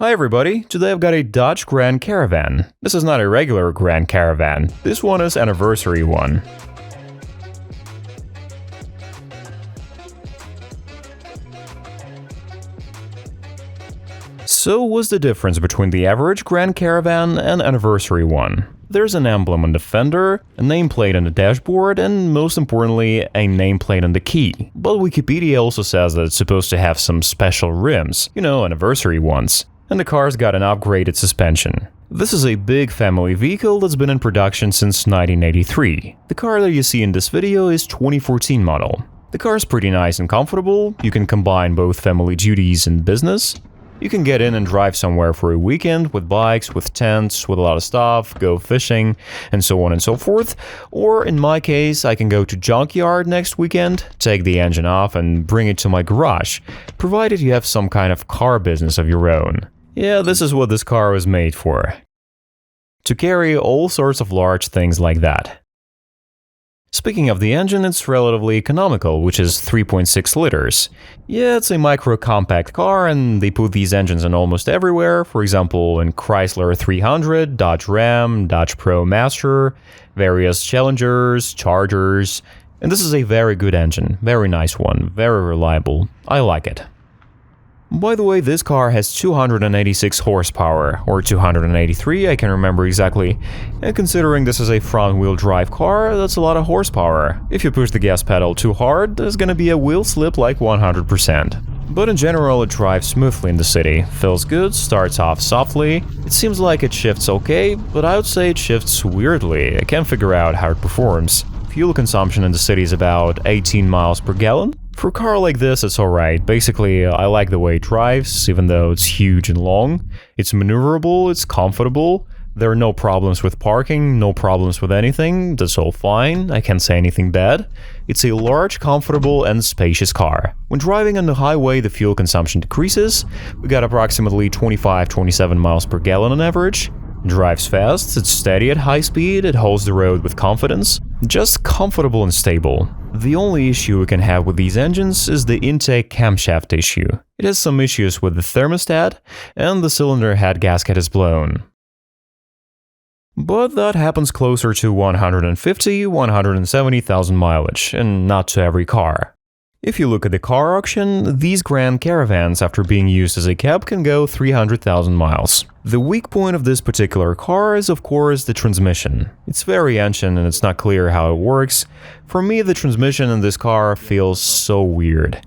Hi everybody, today I've got a Dodge Grand Caravan. This is not a regular Grand Caravan, this one is anniversary one. So what's the difference between the average Grand Caravan and anniversary one? There's an emblem on the fender, a nameplate on the dashboard, and most importantly, a nameplate on the key. But Wikipedia also says that it's supposed to have some special rims, anniversary ones. And the car's got an upgraded suspension. This is a big family vehicle that's been in production since 1983. The car that you see in this video is 2014 model. The car's pretty nice and comfortable, you can combine both family duties and business. You can get in and drive somewhere for a weekend with bikes, with tents, with a lot of stuff, go fishing, and so on and so forth. Or in my case, I can go to junkyard next weekend, take the engine off and bring it to my garage, provided you have some kind of car business of your own. Yeah, this is what this car was made for. To carry all sorts of large things like that. Speaking of the engine, it's relatively economical, which is 3.6 liters. Yeah, it's a micro-compact car, and they put these engines in almost everywhere, for example in Chrysler 300, Dodge Ram, Dodge Pro Master, various Challengers, Chargers, and this is a very good engine, very nice one, very reliable. I like it. By the way, this car has 286 horsepower, or 283, I can't remember exactly. And considering this is a front-wheel drive car, that's a lot of horsepower. If you push the gas pedal too hard, there's gonna be a wheel slip like 100%. But in general, it drives smoothly in the city, feels good, starts off softly. It seems like it shifts okay, but I would say it shifts weirdly. I can't figure out how it performs. Fuel consumption in the city is about 18 miles per gallon. For a car like this, it's alright. Basically, I like the way it drives, even though it's huge and long. It's maneuverable, it's comfortable. There are no problems with parking, no problems with anything. That's all fine, I can't say anything bad. It's a large, comfortable, and spacious car. When driving on the highway, the fuel consumption decreases. We got approximately 25-27 miles per gallon on average. It drives fast, it's steady at high speed, it holds the road with confidence. Just comfortable and stable. The only issue we can have with these engines is the intake camshaft issue. It has some issues with the thermostat, and the cylinder head gasket is blown. But that happens closer to 150-170,000 mileage, and not to every car. If you look at the car auction, these Grand Caravans after being used as a cab can go 300,000 miles. The weak point of this particular car is of course the transmission. It's very ancient and it's not clear how it works. For me, the transmission in this car feels so weird.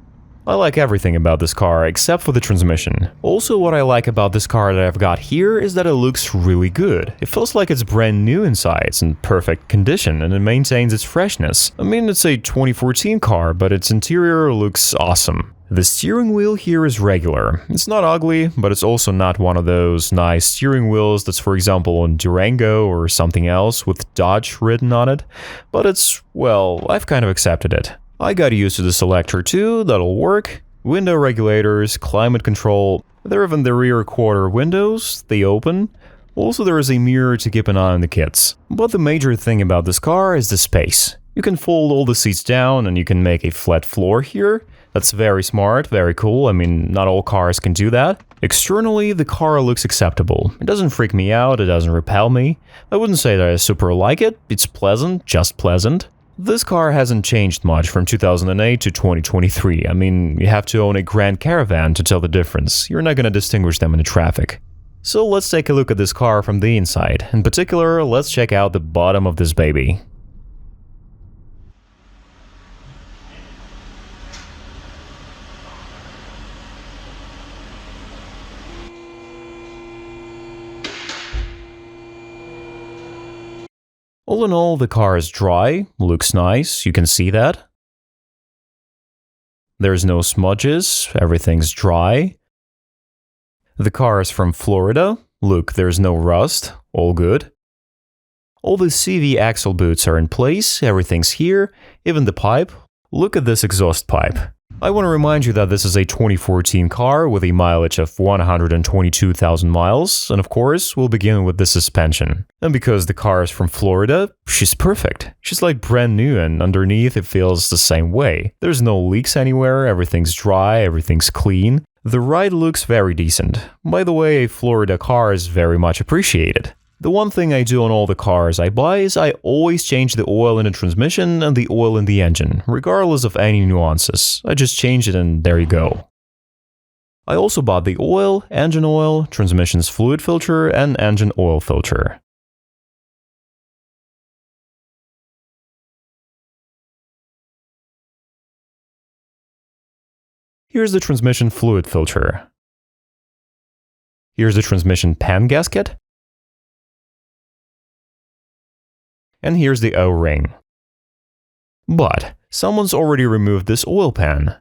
I like everything about this car except for the transmission. Also, what I like about this car that I've got here is that it looks really good. It feels like it's brand new inside, it's in perfect condition, and it maintains its freshness. I mean, it's a 2014 car, but its interior looks awesome. The steering wheel here is regular. It's not ugly, but it's also not one of those nice steering wheels that's for example on Durango or something else with Dodge written on it. But it's, well, I've kind of accepted it. I got used to the selector too, that'll work. Window regulators, climate control, they're even the rear quarter windows, they open. Also there is a mirror to keep an eye on the kids. But the major thing about this car is the space. You can fold all the seats down and you can make a flat floor here. That's very smart, very cool, I mean, not all cars can do that. Externally, the car looks acceptable. It doesn't freak me out, it doesn't repel me. I wouldn't say that I super like it, it's pleasant, just pleasant. This car hasn't changed much from 2008 to 2023. I mean, you have to own a Grand Caravan to tell the difference. You're not gonna distinguish them in the traffic. So let's take a look at this car from the inside. In particular, let's check out the bottom of this baby. All in all, the car is dry, looks nice, you can see that. There's no smudges, everything's dry. The car is from Florida, look, there's no rust, all good. All the CV axle boots are in place, everything's here, even the pipe. Look at this exhaust pipe. I want to remind you that this is a 2014 car with a mileage of 122,000 miles, and of course, we'll begin with the suspension. And because the car is from Florida, she's perfect. She's like brand new, and underneath it feels the same way. There's no leaks anywhere, everything's dry, everything's clean. The ride looks very decent. By the way, a Florida car is very much appreciated. The one thing I do on all the cars I buy is I always change the oil in the transmission and the oil in the engine, regardless of any nuances. I just change it and there you go. I also bought the oil, engine oil, transmission's fluid filter, and engine oil filter. Here's the transmission fluid filter. Here's the transmission pan gasket. And here's the O-ring. But someone's already removed this oil pan.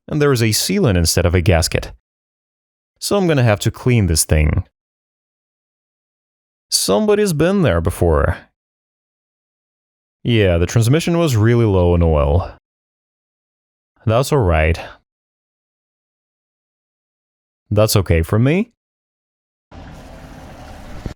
And there is a sealant instead of a gasket. So I'm gonna have to clean this thing. Somebody's been there before. Yeah, the transmission was really low in oil. That's alright. That's okay for me.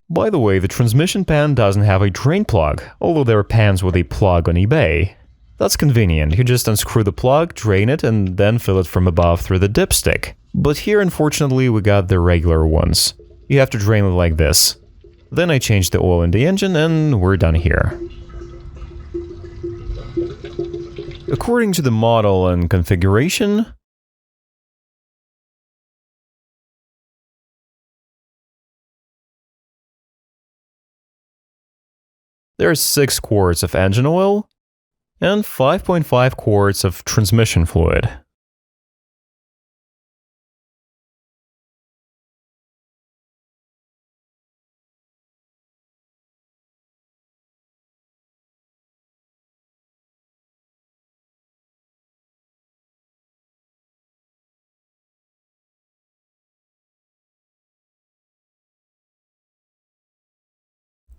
By the way, the transmission pan doesn't have a drain plug, although there are pans with a plug on eBay. That's convenient, you just unscrew the plug, drain it, and then fill it from above through the dipstick. But here, unfortunately, we got the regular ones. You have to drain it like this. Then I change the oil in the engine, and we're done here. According to the model and configuration, there are 6 quarts of engine oil and 5.5 quarts of transmission fluid.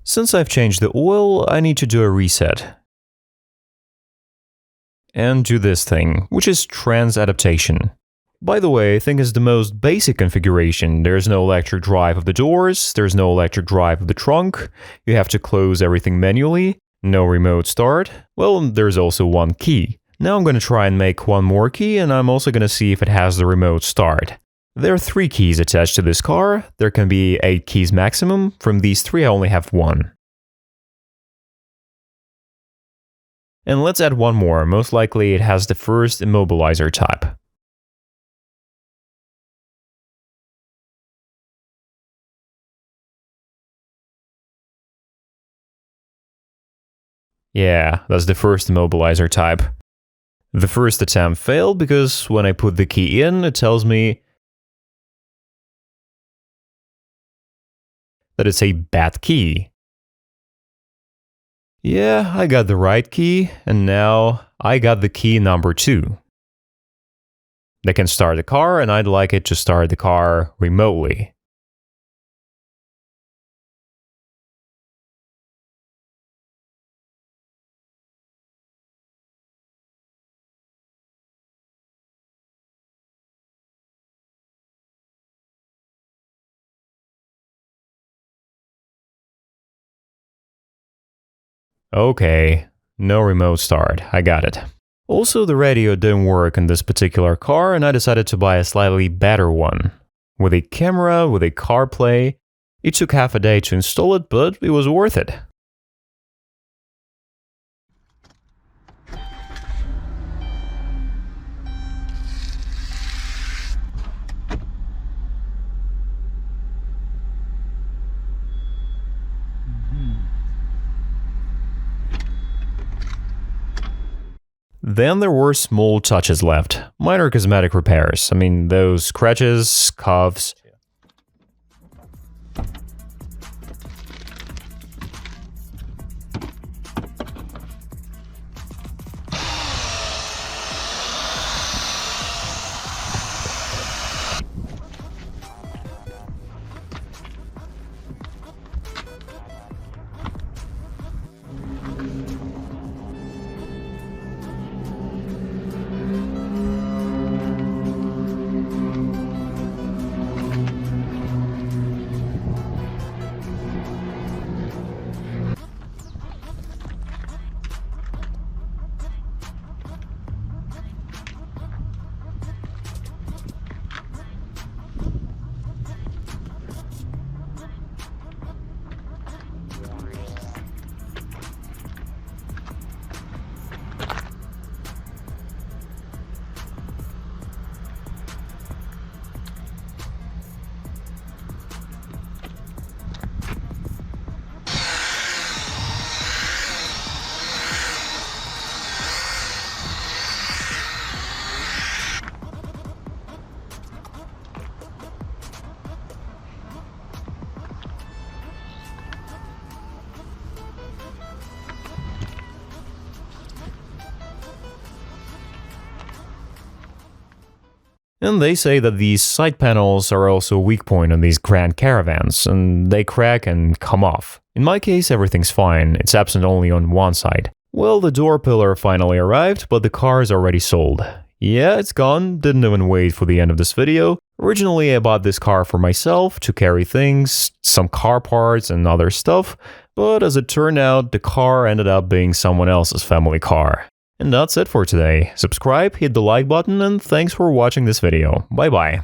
Since I've changed the oil, I need to do a reset. And do this thing, which is trans adaptation. By the way, I think it's the most basic configuration. There's no electric drive of the doors, there's no electric drive of the trunk, you have to close everything manually, no remote start. Well, there's also one key. Now I'm gonna try and make one more key, and I'm also gonna see if it has the remote start. There are 3 keys attached to this car. There can be 8 keys maximum. From these 3 I only have 1. And let's add one more. Most likely it has the first immobilizer type. Yeah, that's the first immobilizer type. The first attempt failed because when I put the key in, it tells me that it's a bad key. Yeah, I got the right key, and now I got the key number 2. They can start the car, and I'd like it to start the car remotely. Okay, no remote start, I got it. Also, the radio didn't work in this particular car, and I decided to buy a slightly better one. With a camera, with a CarPlay. It took half a day to install it, but it was worth it. Then there were small touches left, minor cosmetic repairs. I mean, those scratches, scuffs. And they say that these side panels are also a weak point on these Grand Caravans, and they crack and come off. In my case, everything's fine, it's absent only on one side. Well, the door pillar finally arrived, but the car is already sold. Yeah, it's gone, didn't even wait for the end of this video. Originally, I bought this car for myself to carry things, some car parts and other stuff, but as it turned out, the car ended up being someone else's family car. And that's it for today. Subscribe, hit the like button, and thanks for watching this video. Bye bye.